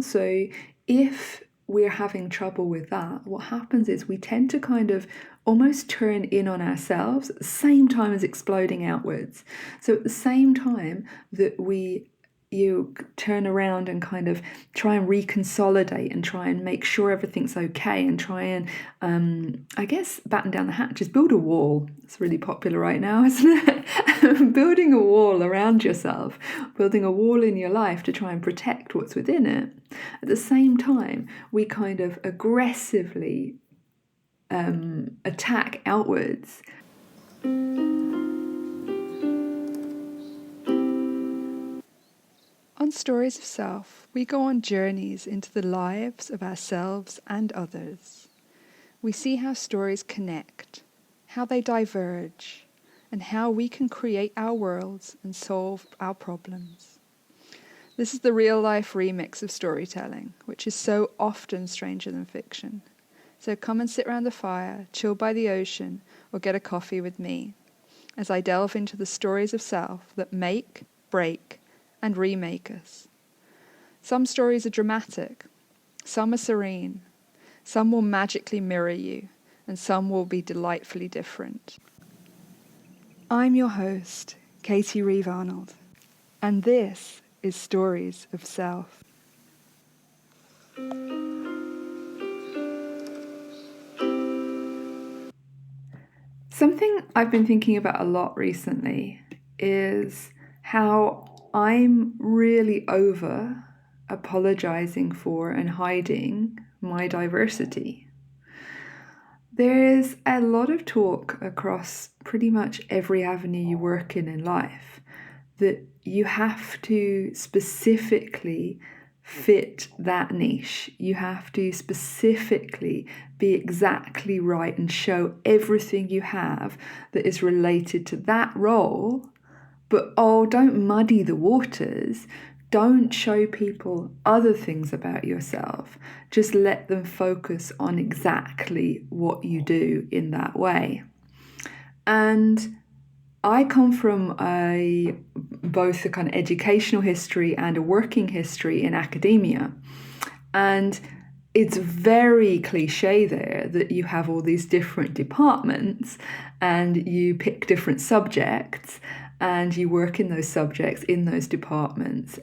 So if we're having trouble with that, what happens is we tend to kind of almost turn in on ourselves at the same time as exploding outwards. So at the same time that you turn around and kind of try and reconsolidate and try and make sure everything's okay and try and, I guess, batten down the hatches, build a wall. It's really popular right now, isn't it? Building a wall around yourself, building a wall in your life to try and protect what's within it. At the same time, we kind of aggressively attack outwards. On Stories of Self, we go on journeys into the lives of ourselves and others. We see how stories connect, how they diverge, and how we can create our worlds and solve our problems. This is the real-life remix of storytelling, which is so often stranger than fiction. So come and sit around the fire, chill by the ocean, or get a coffee with me, as I delve into the stories of self that make, break, and remake us. Some stories are dramatic, some are serene, some will magically mirror you, and some will be delightfully different. I'm your host, Katie Reeve Arnold, and this is Stories of Self. Something I've been thinking about a lot recently is how I'm really over apologizing for and hiding my diversity. There's a lot of talk across pretty much every avenue you work in life that you have to specifically fit that niche. You have to specifically be exactly right and show everything you have that is related to that role. But don't muddy the waters. Don't show people other things about yourself. Just let them focus on exactly what you do in that way. And I come from both a kind of educational history and a working history in academia. And it's very cliche there that you have all these different departments and you pick different subjects and you work in those subjects, in those departments.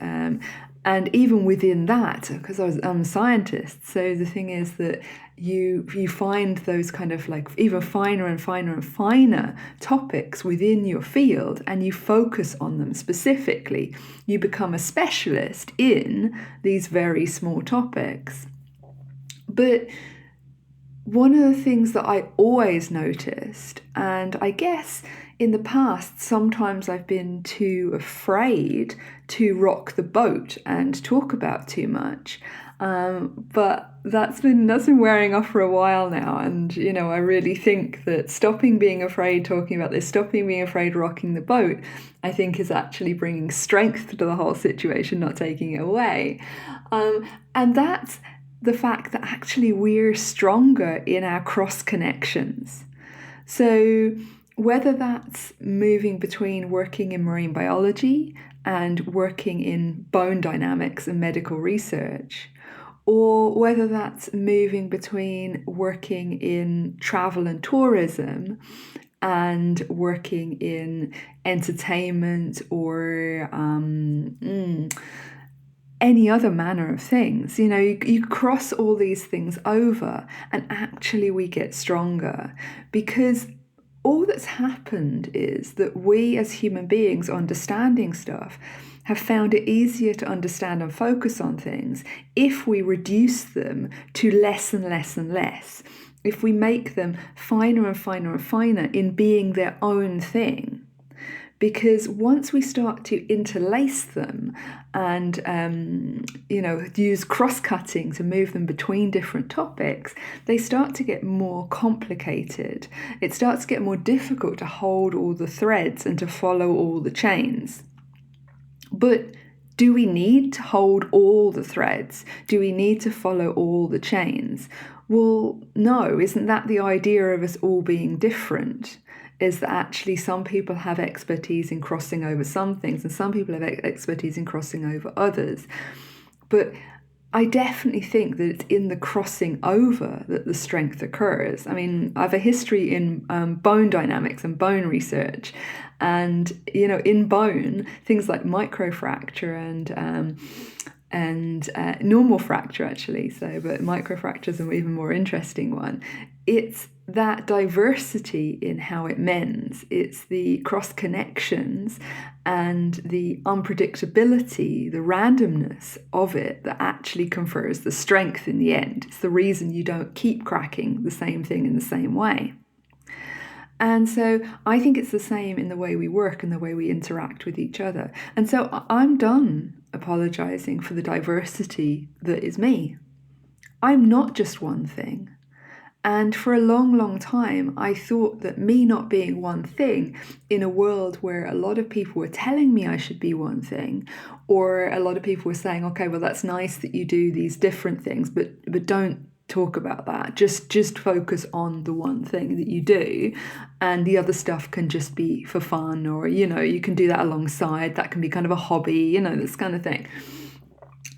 And even within that, because I'm a scientist, so the thing is that you find those kind of like even finer and finer and finer topics within your field and you focus on them specifically. You become a specialist in these very small topics. But one of the things that I always noticed, and I guess in the past, sometimes I've been too afraid to rock the boat and talk about too much. But that's been wearing off for a while now. And, I really think that stopping being afraid talking about this, stopping being afraid rocking the boat, I think is actually bringing strength to the whole situation, not taking it away. And that's the fact that actually we're stronger in our cross connections. So whether that's moving between working in marine biology and working in bone dynamics and medical research, or whether that's moving between working in travel and tourism and working in entertainment or any other manner of things. You cross all these things over and actually we get stronger because all that's happened is that we as human beings understanding stuff have found it easier to understand and focus on things if we reduce them to less and less and less, if we make them finer and finer and finer in being their own thing. Because once we start to interlace them and, use cross-cutting to move them between different topics, they start to get more complicated. It starts to get more difficult to hold all the threads and to follow all the chains. But do we need to hold all the threads? Do we need to follow all the chains? Well, no. Isn't that the idea of us all being different? Is that actually some people have expertise in crossing over some things and some people have expertise in crossing over others. But I definitely think that it's in the crossing over that the strength occurs. I mean, I have a history in bone dynamics and bone research. And, in bone, things like microfracture and normal fracture, actually. But microfracture is an even more interesting one. It's that diversity in how it mends. It's the cross connections and the unpredictability, the randomness of it that actually confers the strength in the end. It's the reason you don't keep cracking the same thing in the same way. And so I think it's the same in the way we work and the way we interact with each other. And so I'm done apologizing for the diversity that is me. I'm not just one thing. And for a long, long time, I thought that me not being one thing in a world where a lot of people were telling me I should be one thing, or a lot of people were saying, okay, well, that's nice that you do these different things, but don't talk about that. Just focus on the one thing that you do, and the other stuff can just be for fun, or, you can do that alongside. That can be kind of a hobby, this kind of thing.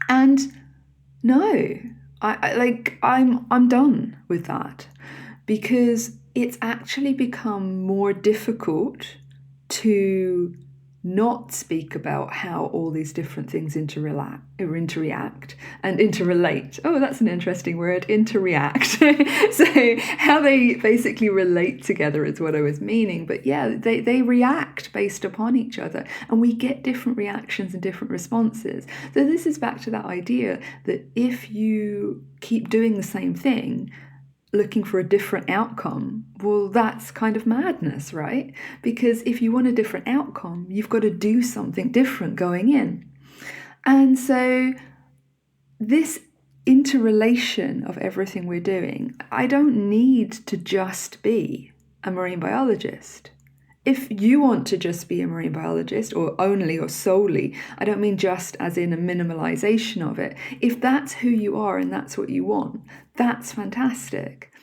And no. I'm done with that, because it's actually become more difficult to not speak about how all these different things interact and interrelate. Oh, that's an interesting word, interact. So how they basically relate together is what I was meaning. But yeah, they react based upon each other, and we get different reactions and different responses. So this is back to that idea that if you keep doing the same thing, looking for a different outcome, well, that's kind of madness, right? Because if you want a different outcome, you've got to do something different going in. And so this interrelation of everything we're doing, I don't need to just be a marine biologist. If you want to just be a marine biologist, or only or solely, I don't mean just as in a minimalization of it. If that's who you are and that's what you want, that's fantastic.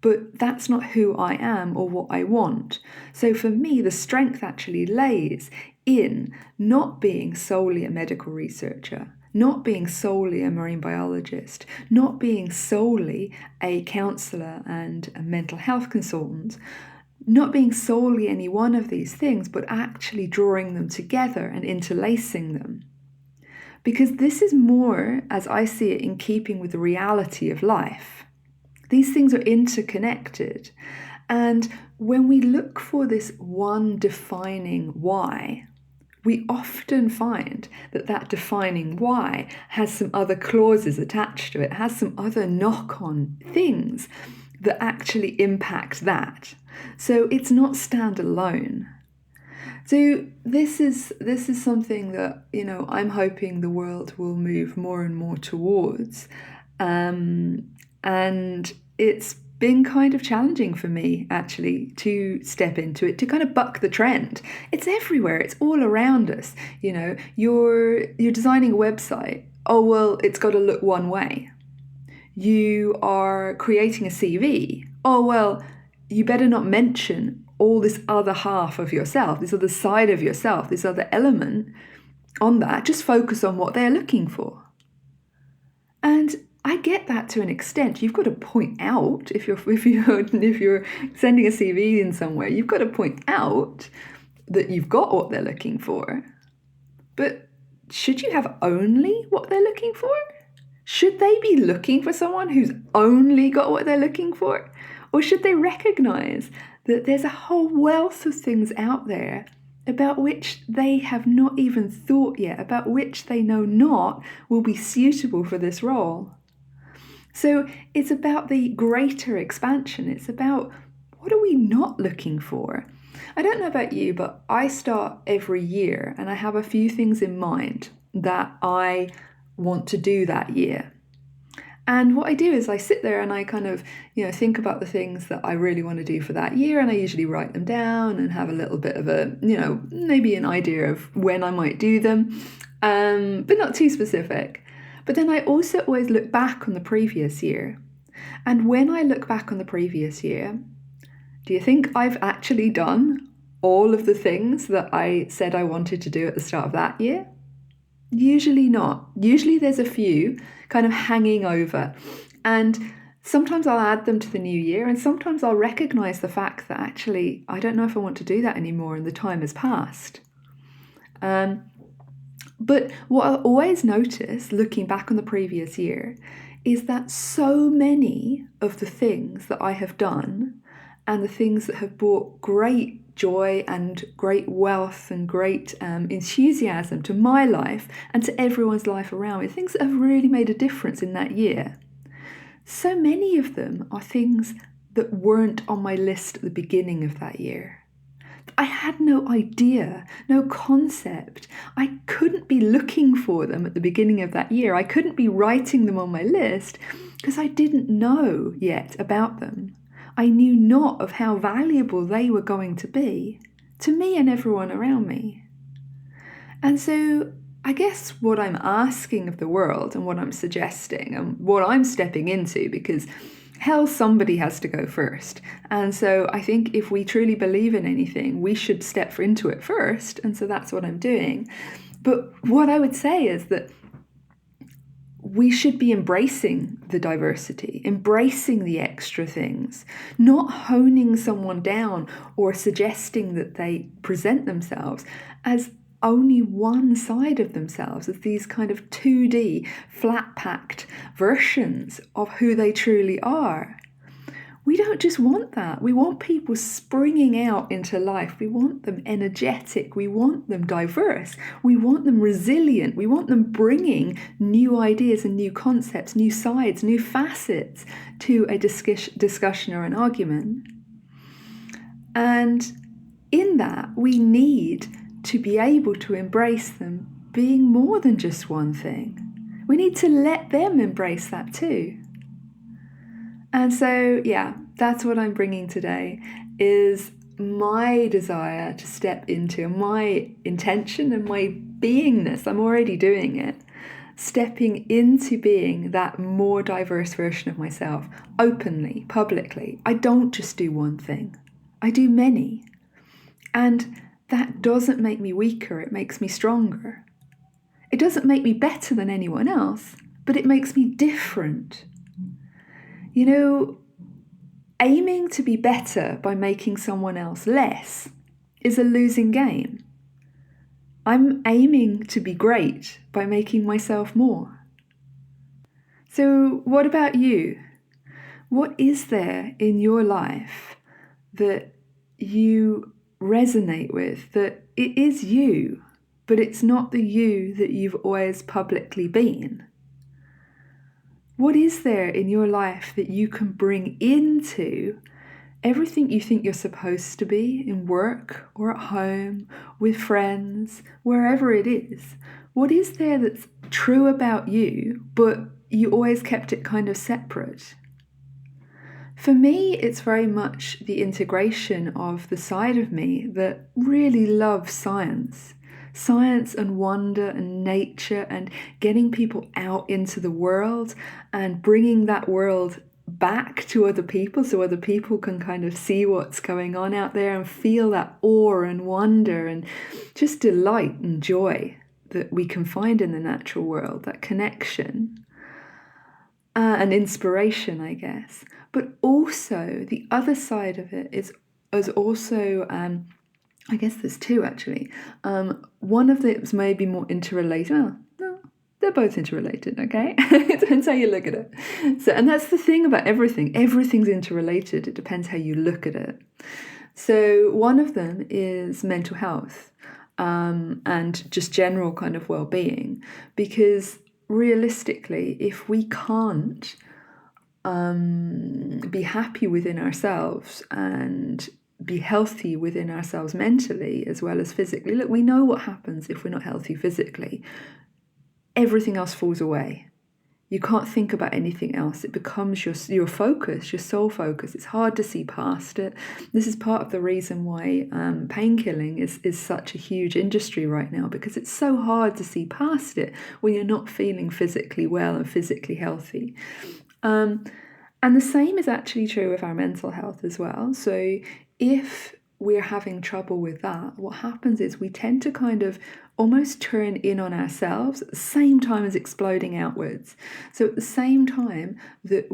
But that's not who I am or what I want. So for me, the strength actually lays in not being solely a medical researcher, not being solely a marine biologist, not being solely a counsellor and a mental health consultant, not being solely any one of these things, but actually drawing them together and interlacing them. Because this is more, as I see it, in keeping with the reality of life. These things are interconnected. And when we look for this one defining why, we often find that defining why has some other clauses attached to it, has some other knock-on things that actually impact that. So it's not standalone. So this is something that, I'm hoping the world will move more and more towards. And it's been kind of challenging for me, actually, to step into it, to kind of buck the trend. It's everywhere. It's all around us. You're designing a website. Oh, well, it's got to look one way. You are creating a CV. Oh, well, you better not mention all this other half of yourself, this other side of yourself, this other element on that. Just focus on what they're looking for. And I get that to an extent. You've got to point out, if you're sending a CV in somewhere, you've got to point out that you've got what they're looking for. But should you have only what they're looking for? Should they be looking for someone who's only got what they're looking for? Or should they recognize that there's a whole wealth of things out there about which they have not even thought yet, about which they know not will be suitable for this role? So it's about the greater expansion. It's about, what are we not looking for? I don't know about you, but I start every year and I have a few things in mind that I want to do that year. And what I do is I sit there and I kind of, think about the things that I really want to do for that year. And I usually write them down and have a little bit of a, maybe an idea of when I might do them, but not too specific. But then I also always look back on the previous year. And when I look back on the previous year, do you think I've actually done all of the things that I said I wanted to do at the start of that year? Usually not. Usually there's a few kind of hanging over. And sometimes I'll add them to the new year, and sometimes I'll recognize the fact that actually I don't know if I want to do that anymore and the time has passed. But what I'll always notice looking back on the previous year is that so many of the things that I have done and the things that have brought great joy and great wealth and great enthusiasm to my life and to everyone's life around me, things that have really made a difference in that year. So many of them are things that weren't on my list at the beginning of that year. I had no idea, no concept. I couldn't be looking for them at the beginning of that year. I couldn't be writing them on my list because I didn't know yet about them. I knew not of how valuable they were going to be to me and everyone around me. And so I guess what I'm asking of the world and what I'm suggesting and what I'm stepping into, because hell, somebody has to go first. And so I think if we truly believe in anything, we should step into it first. And so that's what I'm doing. But what I would say is that we should be embracing the diversity, embracing the extra things, not honing someone down or suggesting that they present themselves as only one side of themselves, as these kind of 2D, flat-packed versions of who they truly are. We don't just want that. We want people springing out into life. We want them energetic. We want them diverse. We want them resilient. We want them bringing new ideas and new concepts, new sides, new facets to a discussion or an argument. And in that, we need to be able to embrace them being more than just one thing. We need to let them embrace that too. And so, yeah, that's what I'm bringing today, is my desire to step into my intention and my beingness. I'm already doing it. Stepping into being that more diverse version of myself, openly, publicly. I don't just do one thing. I do many. And that doesn't make me weaker, it makes me stronger. It doesn't make me better than anyone else, but it makes me different. You know, aiming to be better by making someone else less is a losing game. I'm aiming to be great by making myself more. So, what about you? What is there in your life that you resonate with, that it is you, but it's not the you that you've always publicly been? What is there in your life that you can bring into everything you think you're supposed to be in work or at home, with friends, wherever it is? What is there that's true about you, but you always kept it kind of separate? For me, it's very much the integration of the side of me that really loves science and wonder and nature and getting people out into the world and bringing that world back to other people so other people can kind of see what's going on out there and feel that awe and wonder and just delight and joy that we can find in the natural world, that connection. And inspiration, I guess. But also the other side of it is also, I guess there's two actually. One of them is maybe more interrelated. Well, no, they're both interrelated, okay? It depends how you look at it. So, and that's the thing about everything. Everything's interrelated. It depends how you look at it. So one of them is mental health and just general kind of well-being, because realistically, if we can't be happy within ourselves and be healthy within ourselves mentally as well as physically, look, we know what happens if we're not healthy physically. Everything else falls away. You can't think about anything else. It becomes your focus, your sole focus. It's hard to see past it. This is part of the reason why painkilling is such a huge industry right now, because it's so hard to see past it when you're not feeling physically well and physically healthy. And the same is actually true of our mental health as well. So if we're having trouble with that, what happens is we tend to kind of almost turn in on ourselves at the same time as exploding outwards. So at the same time that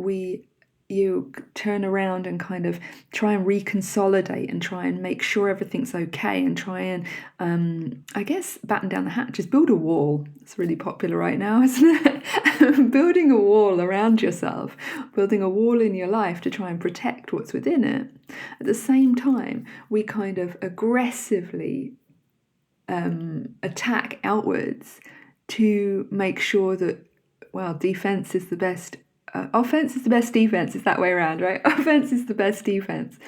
you turn around and kind of try and reconsolidate and try and make sure everything's okay and try and I guess batten down the hatches, build a wall. It's really popular right now, isn't it? Building a wall around yourself, building a wall in your life to try and protect what's within it. At the same time, we kind of aggressively attack outwards to make sure that, well, defense is the best. Offense is the best defense. It's that way around, right? Offense is the best defense.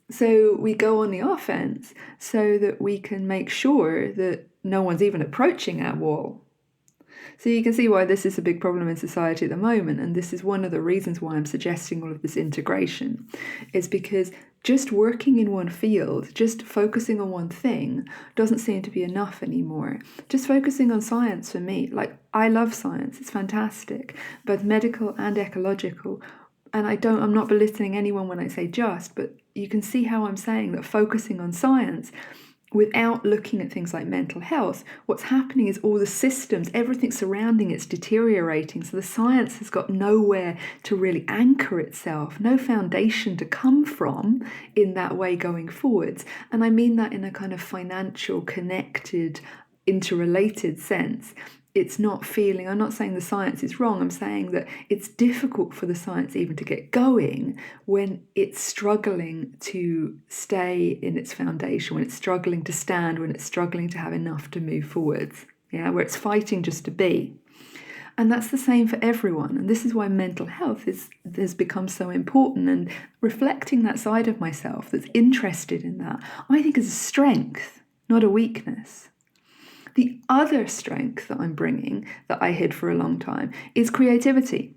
So we go on the offense so that we can make sure that no one's even approaching our wall. So you can see why this is a big problem in society at the moment, and this is one of the reasons why I'm suggesting all of this integration, is because just working in one field, just focusing on one thing, doesn't seem to be enough anymore. Just focusing on science for me, like, I love science, it's fantastic, both medical and ecological. And I'm not belittling anyone when I say just, but you can see how I'm saying that focusing on science without looking at things like mental health, what's happening is all the systems, everything surrounding it's deteriorating. So the science has got nowhere to really anchor itself, no foundation to come from in that way going forwards. And I mean that in a kind of financial, connected, interrelated sense. It's not feeling, I'm not saying the science is wrong, I'm saying that it's difficult for the science even to get going when it's struggling to stay in its foundation, when it's struggling to stand, when it's struggling to have enough to move forwards, where it's fighting just to be. And that's the same for everyone. And this is why mental health has become so important, and reflecting that side of myself that's interested in that, I think is a strength, not a weakness. The other strength that I'm bringing, that I hid for a long time, is creativity.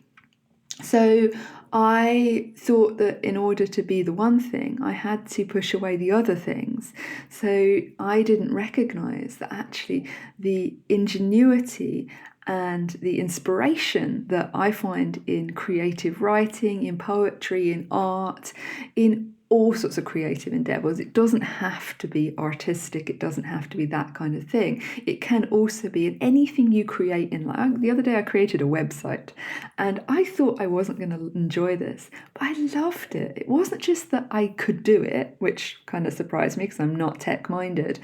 So I thought that in order to be the one thing, I had to push away the other things. So I didn't recognize that actually the ingenuity and the inspiration that I find in creative writing, in poetry, in art, in all sorts of creative endeavors. It doesn't have to be artistic. It doesn't have to be that kind of thing. It can also be in anything you create in life. The other day I created a website and I thought I wasn't going to enjoy this, but I loved it. It wasn't just that I could do it, which kind of surprised me because I'm not tech-minded.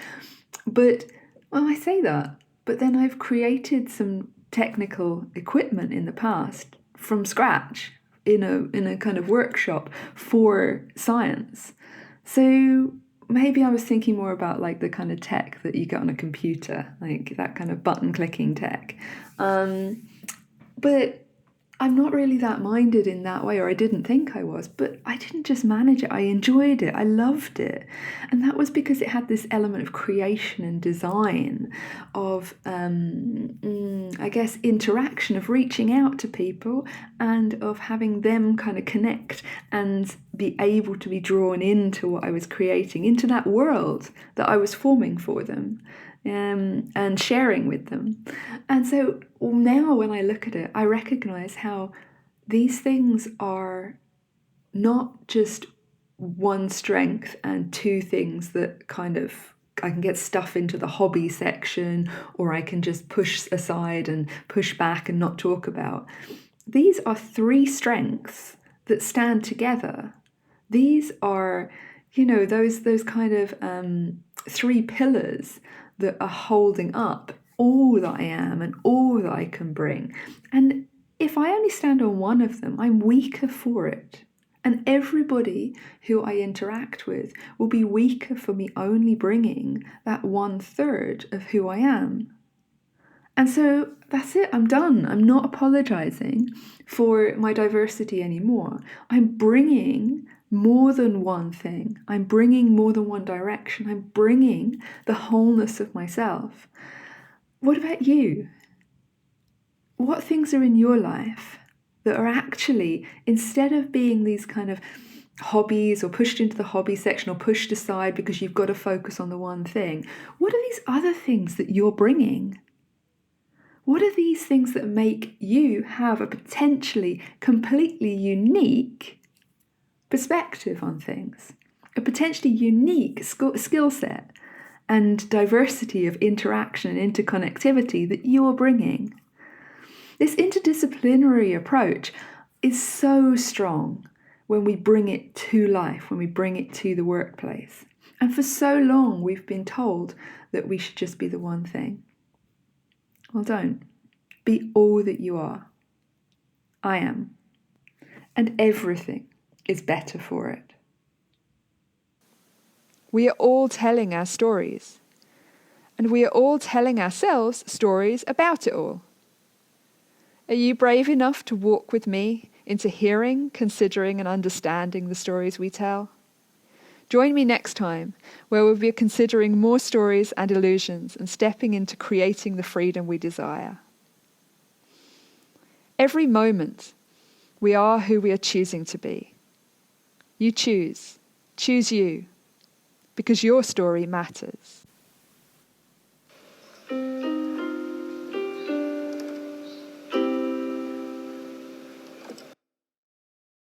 But, well, I say that, but then I've created some technical equipment in the past from scratch, in a kind of workshop for science. So maybe I was thinking more about like the kind of tech that you get on a computer, like that kind of button clicking tech. But I'm not really that minded in that way, or I didn't think I was, but I didn't just manage it. I enjoyed it. I loved it. And that was because it had this element of creation and design, of, I guess, interaction, of reaching out to people and of having them kind of connect and be able to be drawn into what I was creating, into that world that I was forming for them. And sharing with them. And so now when I look at it, I recognize how these things are not just one strength and two things that kind of I can get stuff into the hobby section, or I can just push aside and push back and not talk about. These are three strengths that stand together. These are, those kind of three pillars that are holding up all that I am and all that I can bring. And if I only stand on one of them, I'm weaker for it. And everybody who I interact with will be weaker for me only bringing that 1/3 of who I am. And so that's it, I'm done. I'm not apologizing for my diversity anymore. I'm bringing more than one thing. I'm bringing more than one direction. I'm bringing the wholeness of myself. What about you? What things are in your life that are actually, instead of being these kind of hobbies or pushed into the hobby section or pushed aside because you've got to focus on the one thing, what are these other things that you're bringing? What are these things that make you have a potentially completely unique perspective on things? a potentially unique skill set and diversity of interaction and interconnectivity that you are bringing. This interdisciplinary approach is so strong when we bring it to life, when we bring it to the workplace. And for so long, we've been told that we should just be the one thing. Well, don't. Be all that you are. I am. And everything is better for it. We are all telling our stories. And we are all telling ourselves stories about it all. Are you brave enough to walk with me into hearing, considering, and understanding the stories we tell? Join me next time, where we'll be considering more stories and illusions and stepping into creating the freedom we desire. Every moment, we are who we are choosing to be. You choose. Choose you, because your story matters.